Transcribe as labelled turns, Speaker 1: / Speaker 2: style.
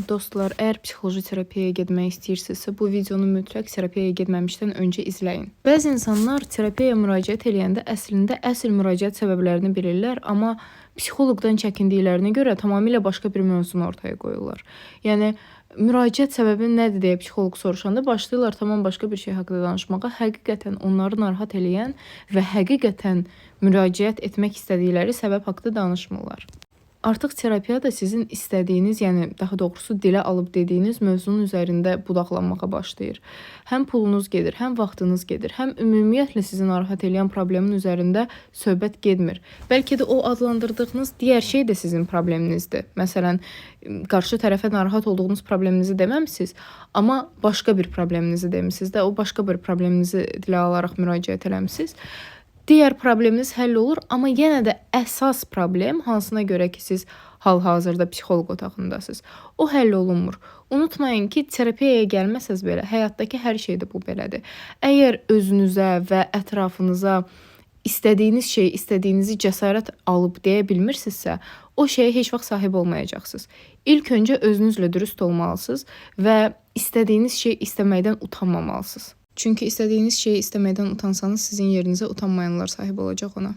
Speaker 1: Dostlar, əgər psixoloji terapiyaya getmək istəyirsinizsə, bu videonu mütləq terapiyaya getməmişdən öncə izləyin. Bəzi insanlar terapiyaya müraciət edəndə əslində əsl müraciət səbəblərini bilirlər, amma psixoloqdan çəkindiklərinə görə tamamilə başqa bir mövzunu ortaya qoyurlar. Yəni müraciət səbəbi nədir deyə psixoloq soruşanda başlayırlar tamam başqa bir şey haqqında danışmağa. Həqiqətən onları narahat eləyən və həqiqətən müraciət etmək istədikləri səbəb haqqında danışmırlar. Artıq terapiya da sizin istədiyiniz, yəni daha doğrusu dilə alıb dediyiniz mövzunun üzərində budaqlanmağa başlayır. Həm pulunuz gedir, həm vaxtınız gedir, həm ümumiyyətlə sizi narahat edən problemin üzərində söhbət getmir. Bəlkə də o adlandırdığınız digər şey də sizin probleminizdir. Məsələn, qarşı tərəfə narahat olduğunuz probleminizi deməmisiniz, amma başqa bir probleminizi demisiniz də, o başqa bir probleminizi dilə alaraq müraciət eləmisiniz. Digər probleminiz həll olur, amma yenə də əsas problem, hansına görə ki, siz hal-hazırda psixoloq otağındasınız, o həll olunmur. Unutmayın ki, terapiyaya gəlməsəz belə, həyatdakı hər şeydə bu belədir. Əgər özünüzə və ətrafınıza istədiyiniz şey, istədiyinizi cəsarət alıb deyə bilmirsinizsə, o şeyə heç vaxt sahib olmayacaqsınız. İlk öncə özünüzlə dürüst olmalısınız və istədiyiniz şey istəməkdən utanmamalısınız. Çünki istədiyiniz şeyi istəməkdən utansanız, sizin yerinizə utanmayanlar sahib olacaq ona.